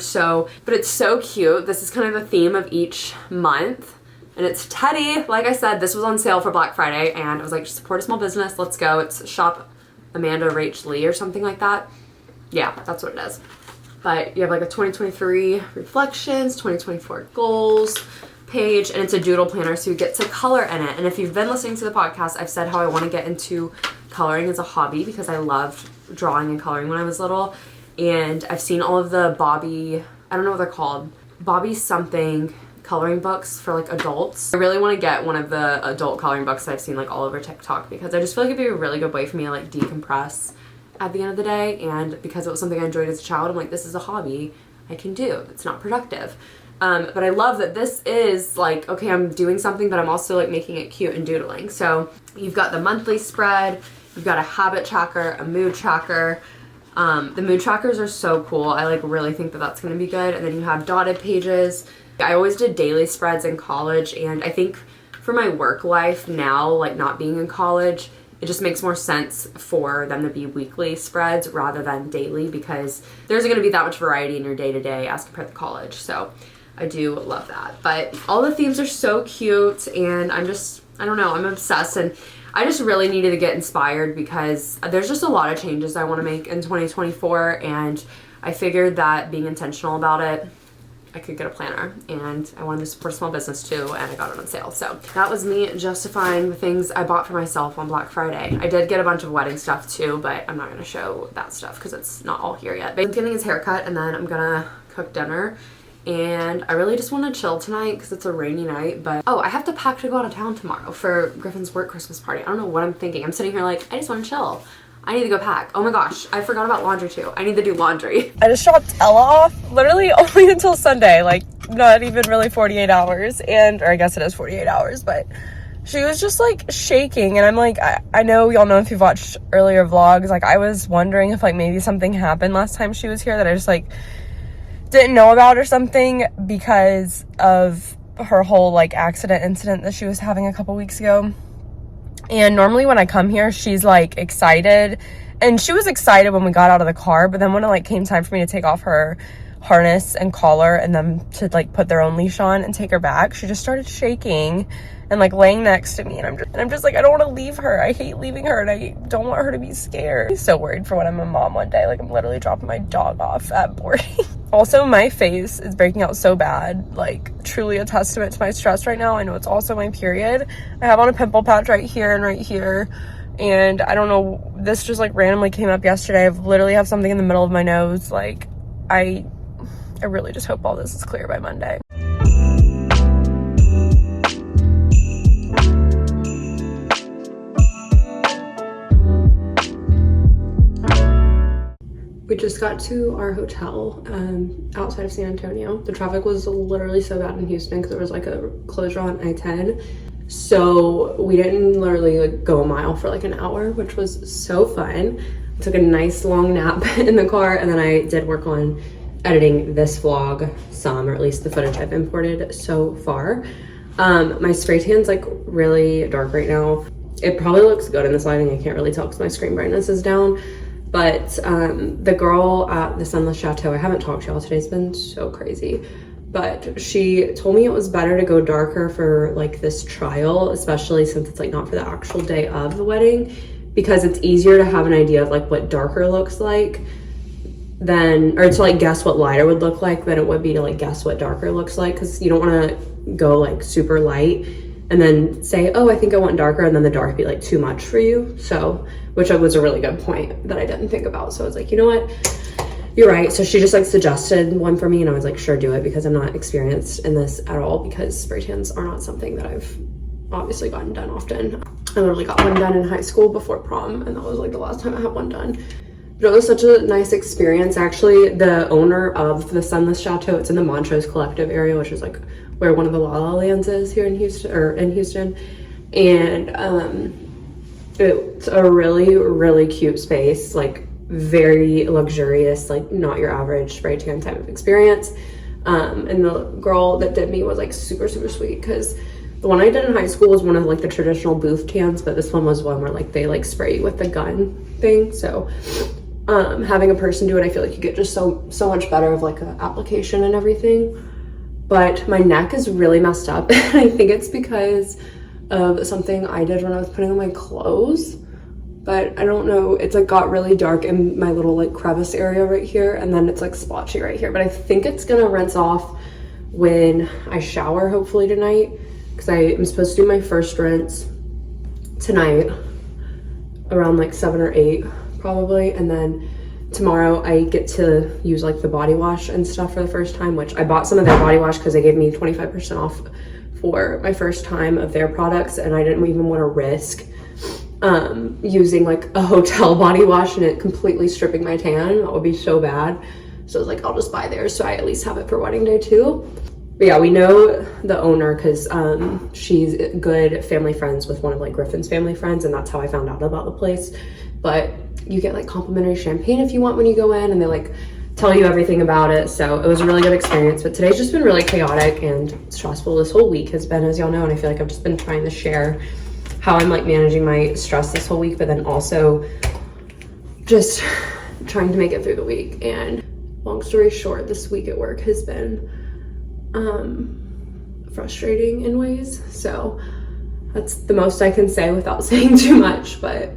but it's so cute. This is kind of the theme of each month, and it's Teddy. Like I said, this was on sale for Black Friday, and I was like, support a small business, let's go. It's Shop Amanda Rach Lee or something like that. Yeah, that's what it is. But you have like a 2023 reflections, 2024 goals page, and it's a doodle planner, so you get to color in it. And if you've been listening to the podcast, I've said how I want to get into coloring as a hobby because I loved drawing and coloring when I was little. And I've seen all of the Bobby, I don't know what they're called, Bobby something coloring books for like adults. I really want to get one of the adult coloring books that I've seen like all over TikTok, because I just feel like it'd be a really good way for me to like decompress at the end of the day. And because it was something I enjoyed as a child, I'm like, this is a hobby I can do. It's not productive. But I love that this is like, okay, I'm doing something, but I'm also like making it cute and doodling. So you've got the monthly spread, you've got a habit tracker, a mood tracker. The mood trackers are so cool. I like really think that that's going to be good. And then you have dotted pages. I always did daily spreads in college, and I think for my work life now, like not being in college, it just makes more sense for them to be weekly spreads rather than daily, because there's going to be that much variety in your day-to-day as compared to college. So I do love that. But all the themes are so cute, and I don't know, I'm obsessed, and I just really needed to get inspired because there's just a lot of changes I want to make in 2024, and I figured that being intentional about it, I could get a planner, and I wanted to support a small business too, and I got it on sale. So that was me justifying the things I bought for myself on Black Friday. I did get a bunch of wedding stuff too, but I'm not going to show that stuff because it's not all here yet. But I'm getting his haircut, and then I'm going to cook dinner, and I really just want to chill tonight because it's a rainy night. But oh, I have to pack to go out of town tomorrow for Griffin's work Christmas party. I don't know what I'm thinking. I'm sitting here like, I just want to chill. I need to go pack. Oh my gosh, I forgot about laundry too. I need to do laundry. I just dropped Ella off literally only until Sunday, like not even really 48 hours. Or I guess it is 48 hours, but she was just like shaking. And I'm like, I know y'all know if you've watched earlier vlogs, like I was wondering if like maybe something happened last time she was here that I just like didn't know about or something because of her whole like accident incident that she was having a couple weeks ago. And normally when I come here, she's like excited, and she was excited when we got out of the car, but then when it like came time for me to take off her harness and collar and them to like put their own leash on and take her back, she just started shaking and like laying next to me, and I'm just like, I don't want to leave her. I hate leaving her, and I don't want her to be scared. I'm so worried for when I'm a mom one day. Like, I'm literally dropping my dog off at boarding. Also, my face is breaking out so bad, like truly a testament to my stress right now. I know it's also my period. I have on a pimple patch right here and right here, and I don't know, this just like randomly came up yesterday. I've literally have something in the middle of my nose. Like, I really just hope all this is clear by Monday. We just got to our hotel outside of San Antonio. The traffic was literally so bad in Houston because there was like a closure on I-10. So we didn't literally like go a mile for like an hour, which was so fun. I took a nice long nap in the car, and then I did work on editing this vlog some, or at least the footage I've imported so far. My spray tan's like really dark right now. It probably looks good in this lighting. I can't really tell because my screen brightness is down. But the girl at the Sunless Chateau, I haven't talked to y'all, today's been so crazy, but she told me it was better to go darker for like this trial, especially since it's like not for the actual day of the wedding, because it's easier to have an idea of like what darker looks like than, or to like guess what lighter would look like than it would be to like guess what darker looks like, because you don't want to go like super light and then say, oh, I think I want darker, and then the dark be like too much for you. So, which was a really good point that I didn't think about. So I was like, you know what, you're right. So she just like suggested one for me, and I was like, sure, do it, because I'm not experienced in this at all, because spray tans are not something that I've obviously gotten done often. I literally got one done in high school before prom, and that was like the last time I had one done. But it was such a nice experience. Actually, the owner of the Sunless Chateau, it's in the Montrose Collective area, which is like where one of the La La Lands is here in Houston, and it's a really, really cute space, like very luxurious, like not your average spray tan type of experience. And the girl that did me was like super, super sweet, because the one I did in high school was one of like the traditional booth tans, but this one was one where like they like spray you with the gun thing. So having a person do it, I feel like you get just so much better of like an application and everything. But my neck is really messed up, and I think it's because of something I did when I was putting on my clothes. But I don't know, it's like got really dark in my little like crevice area right here, and then it's like splotchy right here. But I think it's gonna rinse off when I shower, hopefully tonight, because I am supposed to do my first rinse tonight around like 7 or 8 probably, and then tomorrow I get to use like the body wash and stuff for the first time, which I bought some of their body wash because they gave me 25% off for my first time of their products, and I didn't even want to risk using like a hotel body wash and it completely stripping my tan. That would be so bad. So I was like, I'll just buy theirs so I at least have it for wedding day too. But yeah, we know the owner because she's good family friends with one of like Griffin's family friends, and that's how I found out about the place. But you get like complimentary champagne if you want when you go in, and they like tell you everything about it. So it was a really good experience, but today's just been really chaotic and stressful. This whole week has been, as y'all know, and I feel like I've just been trying to share how I'm like managing my stress this whole week, but then also just trying to make it through the week. And long story short, this week at work has been frustrating in ways. So that's the most I can say without saying too much, but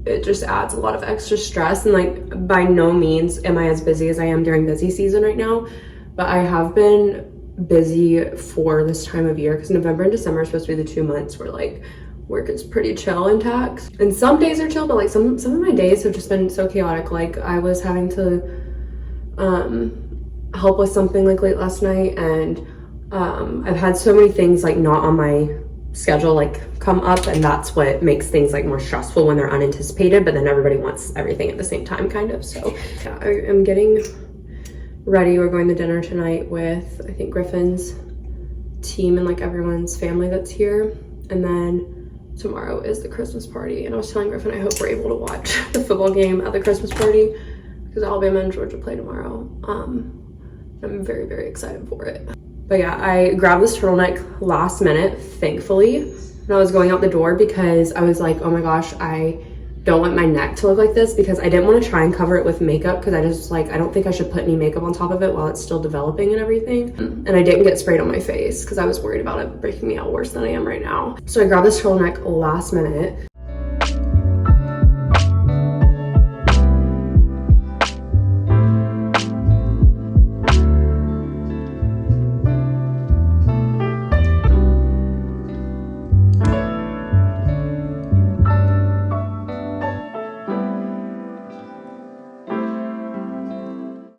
it just adds a lot of extra stress. And like, by no means am I as busy as I am during busy season right now, but I have been busy for this time of year, because November and December are supposed to be the 2 months where like work is pretty chill and tax, and some days are chill, but like some of my days have just been so chaotic. Like I was having to help with something like late last night, and I've had so many things like not on my schedule like come up, and that's what makes things like more stressful when they're unanticipated, but then everybody wants everything at the same time kind of. So yeah, I am getting ready. We're going to dinner tonight with I think Griffin's team and like everyone's family that's here, and then tomorrow is the Christmas party. And I was telling Griffin I hope we're able to watch the football game at the Christmas party, because Alabama and Georgia play tomorrow. I'm very, very excited for it. But yeah, I grabbed this turtleneck last minute, thankfully, when I was going out the door, because I was like, oh my gosh, I don't want my neck to look like this because I didn't want to try and cover it with makeup because I just like, I don't think I should put any makeup on top of it while it's still developing and everything. And I didn't get sprayed on my face because I was worried about it breaking me out worse than I am right now. So I grabbed this turtleneck last minute.